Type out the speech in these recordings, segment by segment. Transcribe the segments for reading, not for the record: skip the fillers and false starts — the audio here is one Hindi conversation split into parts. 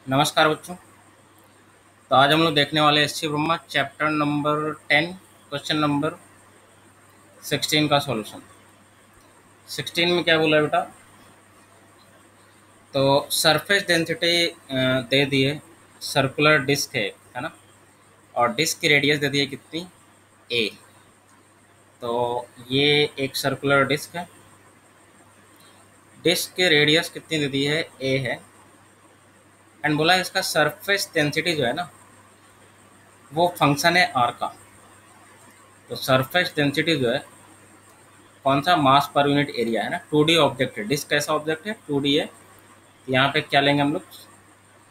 नमस्कार बच्चों। तो आज हम लोग देखने वाले H C Verma chapter number 10 question number 16 का सॉल्यूशन। 16 में क्या बोला बेटा? तो सरफेस डेंसिटी दे दिए, सर्कुलर डिस्क है ना, और डिस्क की रेडियस दे दी है कितनी, ए। तो ये एक सर्कुलर डिस्क है, डिस्क की रेडियस कितनी दे दी है, ए है। एंड बोला इसका सरफेस डेंसिटी जो है ना, वो फंक्शन है आर का। तो सरफेस डेंसिटी जो है कौन सा, मास पर यूनिट एरिया है ना। 2D ऑब्जेक्ट है, डिस्क कैसा ऑब्जेक्ट है, 2D है। तो यहाँ पे क्या लेंगे हम लोग,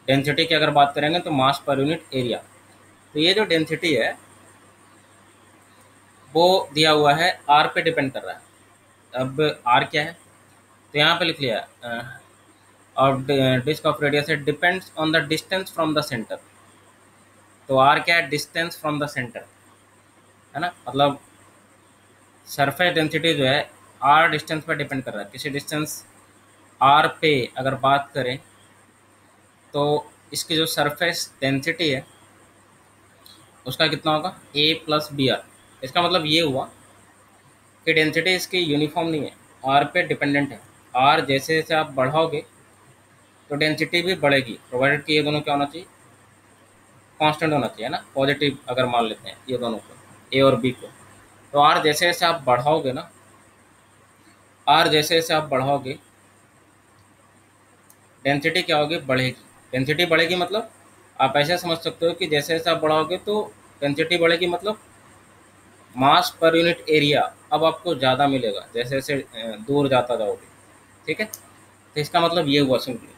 डेंसिटी की अगर बात करेंगे तो मास पर यूनिट एरिया। तो ये जो डेंसिटी है वो दिया हुआ है आर पे डिपेंड कर रहा है। अब आर क्या है, तो यहाँ पे लिख लिया और डिस्क ऑफ रेडियस है depends on the distance from the centre. तो आर क्या है, डिस्टेंस फ्रॉम द सेंटर है ना। मतलब सरफेस डेंसिटी जो है आर डिस्टेंस पर डिपेंड कर रहा है। किसी डिस्टेंस आर पे अगर बात करें तो इसकी जो सरफेस डेंसिटी है उसका कितना होगा, ए प्लस बी आर। इसका मतलब ये हुआ कि डेंसिटी इसकी यूनिफॉर्म नहीं है, आर पे डिपेंडेंट है। आर जैसे जैसे आप बढ़ाओगे तो डेंसिटी भी बढ़ेगी, प्रोवाइडेड कि ये दोनों क्या होना चाहिए, कांस्टेंट होना चाहिए ना, पॉजिटिव अगर मान लेते हैं ये दोनों को, ए और बी को। तो आर जैसे जैसे आप बढ़ाओगे ना, आर जैसे जैसे आप बढ़ाओगे डेंसिटी क्या होगी, बढ़ेगी। डेंसिटी बढ़ेगी मतलब आप ऐसे समझ सकते हो कि जैसे जैसे आप बढ़ाओगे तो डेंसिटी बढ़ेगी, मतलब मास पर यूनिट एरिया अब आपको ज़्यादा मिलेगा जैसे जैसे दूर जाता जाओगे। ठीक है, तो इसका मतलब ये हुआ सिंपली।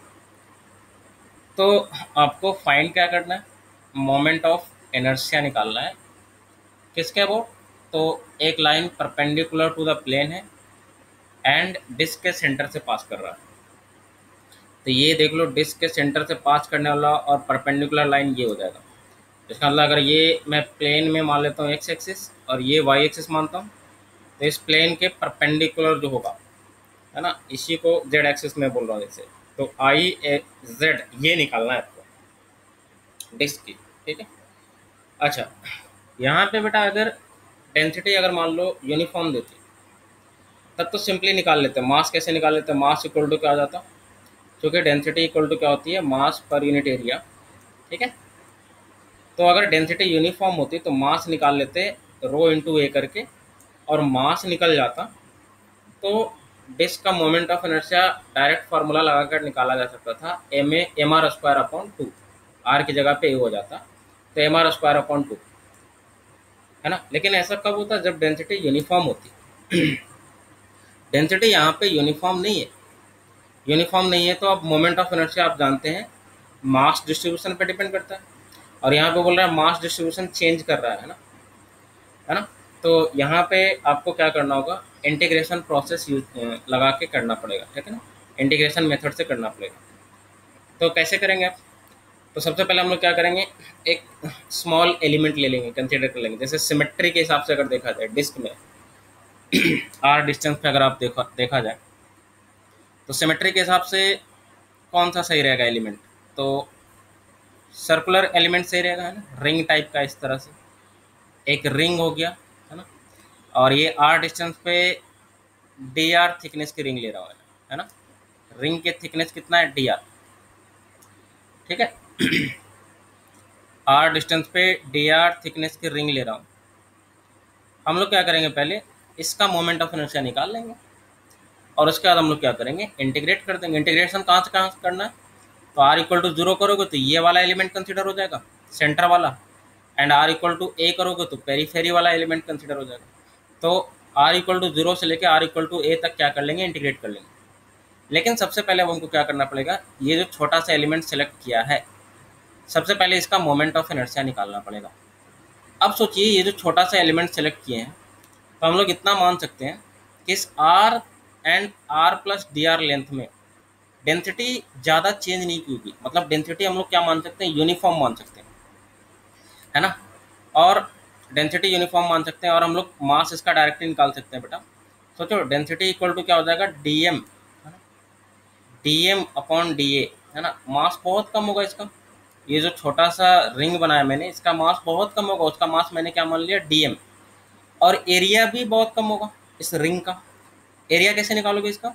तो आपको फाइंड क्या करना है, मोमेंट ऑफ इनर्शिया निकालना है। किसके अबाउट, तो एक line perpendicular to the plane है एंड डिस्क के सेंटर से पास कर रहा है। तो ये देख लो, डिस्क के सेंटर से पास करने वाला और परपेंडिकुलर लाइन ये हो जाएगा। इसका मतलब अगर ये मैं प्लेन में मान लेता हूँ एक्स एक्सिस और ये वाई एक्सिस मानता हूँ, तो इस प्लेन के परपेंडिकुलर जो होगा है ना, इसी को जेड एक्सिस में बोल रहा हूँ जैसे। तो आई ए जेड ये निकालना है आपको डिस्क की। ठीक है, अच्छा यहाँ पे बेटा अगर डेंसिटी अगर मान लो यूनिफॉर्म देती तब तो सिंपली निकाल लेते हैं। मास कैसे निकाल लेते हैं, मास इक्वल टू क्या आ जाता, क्योंकि डेंसिटी इक्वल टू क्या होती है, मास पर यूनिट एरिया। ठीक है, तो अगर डेंसिटी यूनिफॉर्म होती तो मास निकाल लेते रो इंटू ए करके, और मास निकल जाता तो डिस्क का moment of inertia direct formula लगाकर निकाला जा सकता था, M R square upon 2। R की जगह पे ए हो जाता, तो एम आर स्क्वायर अपॉन 2 है ना। लेकिन ऐसा कब होता, जब डेंसिटी यूनिफॉर्म होती। डेंसिटी यहाँ पे यूनिफॉर्म नहीं है, यूनिफॉर्म नहीं है तो अब मोमेंट ऑफ इनर्शिया आप जानते हैं मास डिस्ट्रीब्यूशन पे डिपेंड करता है। और यहाँ पे बोल रहा है मास डिस्ट्रीब्यूशन चेंज कर रहा है ना, है ना। तो यहाँ पे आपको क्या करना होगा, इंटीग्रेशन प्रोसेस यूज लगा के करना पड़ेगा। ठीक है ना, इंटीग्रेशन मेथड से करना पड़ेगा। तो कैसे करेंगे आप, तो सबसे पहले हम लोग क्या करेंगे, एक स्मॉल एलिमेंट ले लेंगे, कंसिडर कर लेंगे। जैसे सिमेट्री के हिसाब से अगर देखा जाए डिस्क में आर डिस्टेंस पे अगर आप देखा जाए तो सिमेट्री के हिसाब से कौन सा सही रहेगा एलिमेंट, तो सर्कुलर एलिमेंट सही रहेगा, है ना, रिंग टाइप का। इस तरह से एक रिंग हो गया है ना, और ये आर डिस्टेंस पे डी आर थिकनेस की रिंग ले रहा हूँ है ना। रिंग के थिकनेस कितना है, डी आर। ठीक है, आर डिस्टेंस पे डी आर थिकनेस की रिंग ले रहा हूँ। हम लोग क्या करेंगे, पहले इसका मोमेंट ऑफ इनर्शिया निकाल लेंगे और उसके बाद हम लोग क्या करेंगे, इंटीग्रेट कर देंगे। इंटीग्रेशन कहाँ से कहाँ करना है, तो आर इक्वल टू 0 करोगे तो ये वाला एलिमेंट कंसिडर हो जाएगा, सेंटर वाला। एंड आर इक्वल टू ए करोगे तो पेरीफेरी वाला एलिमेंट कंसिडर हो जाएगा। तो आर इक्वल टू 0 से लेकर आर इक्वल टू ए तक क्या कर लेंगे, इंटीग्रेट कर लेंगे। लेकिन सबसे पहले अब हमको क्या करना पड़ेगा, ये जो छोटा सा एलिमेंट सेलेक्ट किया है, सबसे पहले इसका मोमेंट ऑफ इनर्शिया निकालना पड़ेगा। अब सोचिए ये जो छोटा सा एलिमेंट सेलेक्ट किए हैं, तो हम लोग इतना मान सकते हैं कि इस R and R plus D R length में डेंसिटी ज़्यादा चेंज नहीं की होगी। मतलब डेंसिटी हम लोग क्या मान सकते हैं, यूनिफॉर्म मान सकते हैं, है ना। और डेंसिटी यूनिफॉर्म मान सकते हैं और हम लोग मास इसका डायरेक्टली निकाल सकते हैं बेटा। सोचो डेंसिटी इक्वल टू क्या हो जाएगा, D M, D M upon D A, है ना, मास बहुत कम होगा इसका। ये जो छोटा सा रिंग बनाया मैंने, इसका मास बहुत कम होगा, उसका मास मैंने क्या मान लिया, डीएम। और एरिया भी बहुत कम होगा इस रिंग का। एरिया कैसे निकालोगे इसका,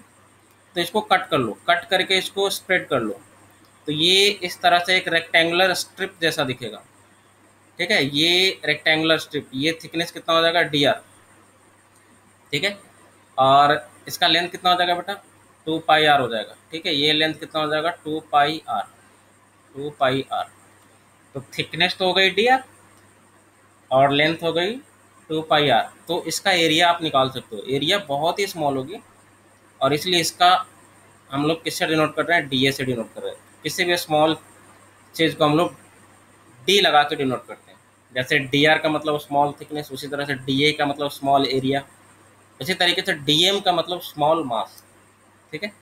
तो इसको कट कर लो, कट करके इसको स्प्रेड कर लो, तो ये इस तरह से एक रेक्टेंगुलर स्ट्रिप जैसा दिखेगा। ठीक है, ये रेक्टेंगुलर स्ट्रिप, ये थिकनेस कितना हो जाएगा, डी आर। ठीक है, और इसका लेंथ कितना हो जाएगा बेटा, 2 पाई आर हो जाएगा। ठीक है, ये लेंथ कितना हो जाएगा, 2 पाई आर, 2 पाई आर। तो थिकनेस तो हो गई डी आर और लेंथ हो गई 2 पाई आर। तो इसका एरिया आप निकाल सकते हो, एरिया बहुत ही स्मॉल होगी, और इसलिए इसका हम लोग किससे डिनोट कर रहे हैं, डी ए से डिनोट कर रहे हैं। किसी भी स्मॉल चीज़ को हम लोग डी लगा के डिनोट करते हैं। जैसे डी आर का मतलब स्मॉल थिकनेस, उसी तरह से डी ए का मतलब स्मॉल एरिया, इसी तरीके से डी एम का मतलब स्मॉल मास। ठीक है,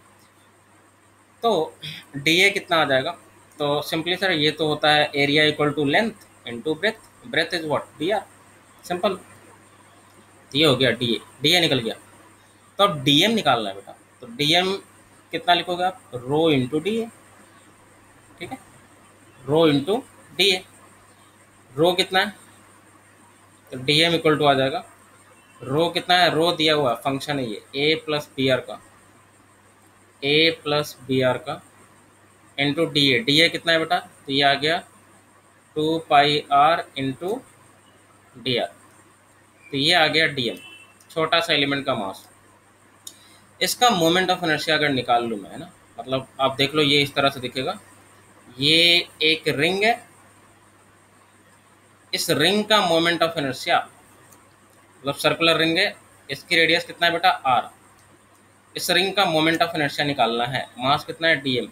तो डी ए कितना आ जाएगा, तो सिंपली सर ये तो होता है area equal to length into breadth, breadth is what, D R, simple. ये हो गया डी ए, डी ए निकल गया। तो अब डी एम निकालना है बेटा, तो डी एम कितना लिखोगे आप, रो इंटू डी ए। ठीक है, रो इंटू डी ए, रो कितना है, तो डी एम इक्वल टू आ जाएगा, रो कितना है, रो दिया हुआ है, फंक्शन है ये ए प्लस बी आर का, ए प्लस बी आर का into D A. D A कितना है बेटा, तो ये आ गया 2 pi are into D R. तो ये आ गया डी एम, छोटा सा एलिमेंट का मास। इसका मोमेंट ऑफ इनर्शिया अगर निकाल लूँ मैं, है ना, मतलब आप देख लो ये इस तरह से दिखेगा। ये एक रिंग है, इस रिंग का मोमेंट ऑफ इनर्शिया, मतलब सर्कुलर रिंग है, इसकी रेडियस कितना है बेटा, आर। इस रिंग का मोमेंट ऑफ इनर्शिया निकालना है, मास कितना है, डीएम।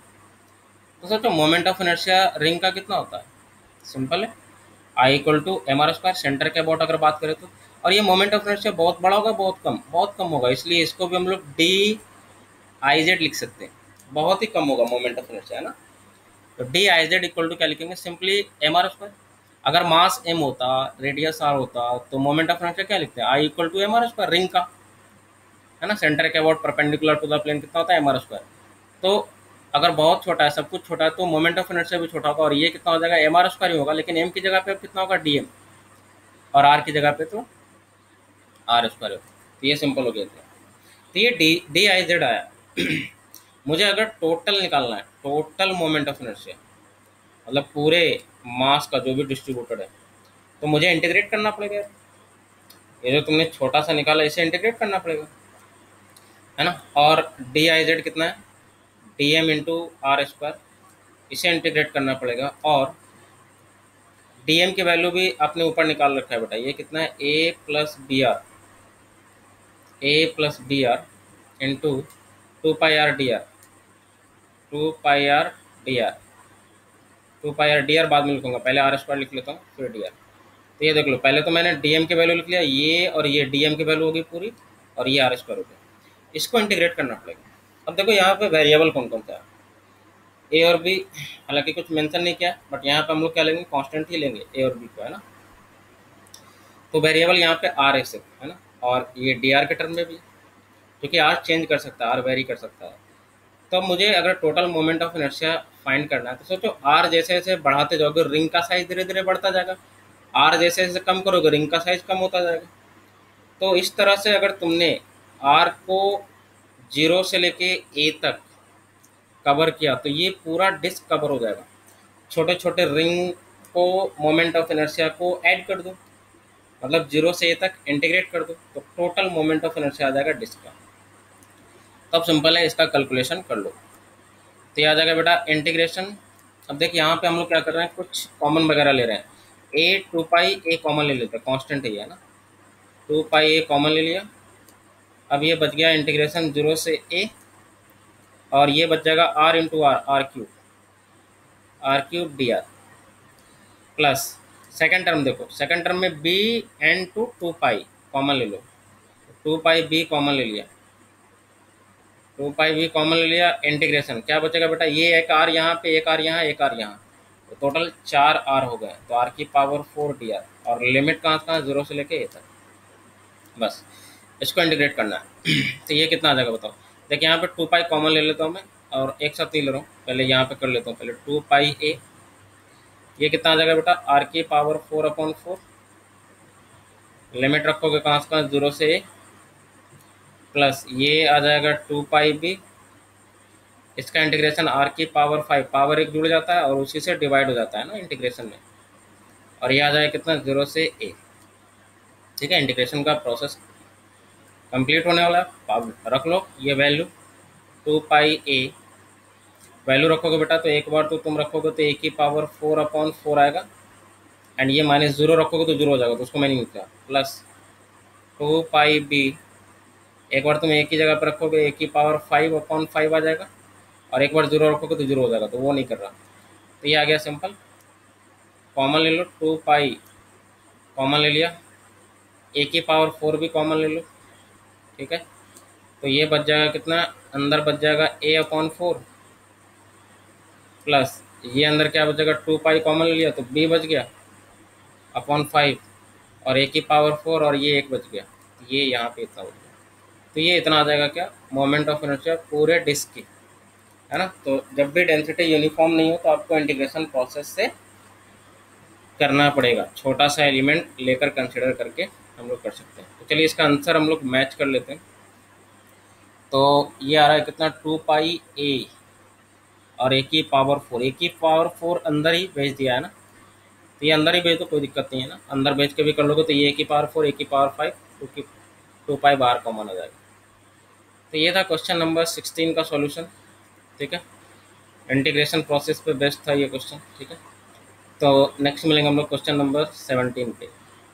तो सोचो मोमेंट ऑफ इनर्शिया रिंग का कितना होता है, सिंपल है, I equal to M R square, centre के अबाउट अगर बात करें तो। और ये मोमेंट ऑफ इनर्शिया बहुत बड़ा होगा, बहुत कम होगा, इसलिए इसको भी हम लोग डी आई जेड लिख सकते हैं, बहुत ही कम होगा मोमेंट ऑफ इनर्शिया, है ना। तो D I Z equal to क्या लिखेंगे, सिंपली एम आर स्क्वायर। अगर मास एम होता, रेडियस आर होता, तो मोमेंट ऑफ इनर्शिया क्या लिखते हैं, I equal to M R square, ring का, है ना, सेंटर के about perpendicular to the plane कितना होता है, एम आर स्क्वायर। तो अगर बहुत छोटा है, सब कुछ छोटा है, तो मोमेंट ऑफ इनर्शिया भी छोटा होगा, और ये कितना हो जाएगा, एम आर स्क्वायर ही होगा, लेकिन एम की जगह पे कितना होगा, डी एम, और आर की जगह पे तो आर स्क्वायर होगा। तो ये सिंपल हो गया था। तो ये डी डी आई जेड आया। मुझे अगर टोटल निकालना है, टोटल मोमेंट ऑफ इनर्शिया, मतलब पूरे मास का जो भी डिस्ट्रीब्यूटेड है, तो मुझे इंटीग्रेट करना पड़ेगा। ये जो तुमने छोटा सा निकाला, इसे इंटीग्रेट करना पड़ेगा, है ना। और डी आई जेड कितना है, D M into R square, इसे इंटीग्रेट करना पड़ेगा। और डी एम की वैल्यू भी आपने ऊपर निकाल रखा है बेटा, ये कितना है, A plus B R, A plus B R into 2 pi R D R, 2 pi R D R, 2 pi R D R बाद में लिखूंगा, पहले आर स्क्वायर लिख लेता हूँ फिर डी आर। तो ये देख लो, पहले तो मैंने डी एम की वैल्यू लिख लिया, ये और ये डी एम की वैल्यू होगी पूरी, और ये आर स्क्वायर हो गया। इसको इंटीग्रेट करना पड़ेगा। अब देखो यहाँ पे वेरिएबल कौन कौन सा है, ए और बी, हालांकि कुछ मेंशन नहीं किया, बट यहाँ पे हम लोग क्या लेंगे, कांस्टेंट ही लेंगे ए और बी को, है ना। तो वेरिएबल यहाँ पे आर है ना, और ये डी आर के टर्म में भी, क्योंकि आर चेंज कर सकता है, आर वेरी कर सकता है। तो अब मुझे अगर total moment of inertia find करना है, तो सोचो आर जैसे जैसे बढ़ाते जाओगे, रिंग का साइज धीरे धीरे बढ़ता जाएगा, आर जैसे जैसे कम करोगे, रिंग का साइज कम होता जाएगा। तो इस तरह से अगर तुमने आर को 0 से लेके ए तक कवर किया, तो ये पूरा डिस्क कवर हो जाएगा। छोटे छोटे रिंग को, मोमेंट ऑफ इनर्शिया को ऐड कर दो, मतलब 0 से ए तक इंटीग्रेट कर दो, तो टोटल मोमेंट ऑफ इनर्शिया आ जाएगा डिस्क का। तब सिंपल है, इसका कैलकुलेशन कर लो, तो ये आ जाएगा बेटा इंटीग्रेशन। अब देखिए यहाँ पे हम लोग क्या कर रहे हैं, कुछ कॉमन वगैरह ले रहे हैं, ए 2 पाई ए कॉमन ले लेते हैं, कांस्टेंट ही है ना, 2 पाई ए कॉमन ले लिया। अब ये बच गया इंटीग्रेशन 0 से ए, और ये बच जाएगा R into R, R cube D R, plus second term देखो, सेकेंड टर्म में B N two 2 pi common ले लो, 2 पाई बी कॉमन ले लिया, 2 पाई बी कॉमन ले लिया, इंटीग्रेशन क्या बचेगा बेटा, ये एक आर यहाँ पे, एक आर यहाँ, एक आर यहाँ, तो टोटल 4 आर हो गए, तो आर की पावर 4 डी आर, और लिमिट कहाँ कहाँ 0 से लेके ए तक, बस इसको इंटीग्रेट करना है। तो ये कितना आ जाएगा बताओ, देखिए यहाँ पे 2 पाई कॉमन ले लेता हूँ मैं, और एक साथ नहीं ले रहा हूँ, पहले यहाँ पे कर लेता हूँ। पहले 2 पाई ए, ये कितना आ जाएगा बेटा, आर की पावर 4/4, लिमिट रखोगे कहाँ से कहाँ, 0 से ए, प्लस ये आ जाएगा 2 पाई बी, इसका इंटीग्रेशन आर की पावर 5, पावर एक जुड़ जाता है और उसी से डिवाइड हो जाता है ना इंटीग्रेशन में, और ये आ जाएगा कितना, 0 से ए। ठीक है, इंटीग्रेशन का प्रोसेस कंप्लीट होने वाला है। अब रख लो ये वैल्यू 2 पाई ए, वैल्यू रखोगे बेटा तो एक बार तो तुम रखोगे तो ए की पावर 4/4 आएगा, एंड ये -0 रखोगे तो 0 हो जाएगा, तो उसको मैंने लिखा प्लस 2 पाई बी, एक बार तुम ए की जगह पर रखोगे ए की पावर 5/5 आ जाएगा, और एक बार 0 रखोगे तो 0 हो जाएगा, तो वो नहीं कर रहा। तो ये आ गया सिंपल, कॉमन ले लो, 2 पाई कॉमन ले लिया, ए की पावर 4 भी कॉमन ले लो। ठीक है, तो ये बच जाएगा कितना, अंदर बच जाएगा a/4, प्लस ये अंदर क्या बचेगा, 2 पाई कॉमन ले लिया तो b बच गया अपॉन 5, और a की पावर 4 और ये एक बच गया, ये यहाँ पे इतना बच गया। तो ये इतना आ जाएगा क्या, मोमेंट ऑफ इनर्शिया पूरे डिस्क की, है ना। तो जब भी डेंसिटी यूनिफॉर्म नहीं हो तो आपको इंटीग्रेशन प्रोसेस से करना पड़ेगा, छोटा सा एलिमेंट लेकर कंसिडर करके हम लोग कर सकते हैं। तो चलिए इसका आंसर हम लोग मैच कर लेते हैं। तो ये आ रहा है कितना, 2 पाई ए और ए की पावर 4, ए की पावर 4 अंदर ही भेज दिया है ना, तो ये अंदर ही भेज दो, कोई दिक्कत नहीं है ना, अंदर भेज के भी कर लोगे तो ये ए की पावर 4, ए की पावर 5, 2 पाई बाहर कॉमन आ जाएगा। तो ये था क्वेश्चन नंबर 16 का सॉल्यूशन। ठीक है, इंटीग्रेशन प्रोसेस पे बेस्ड था ये क्वेश्चन। ठीक है, तो नेक्स्ट मिलेंगे हम लोग क्वेश्चन नंबर 17 पे।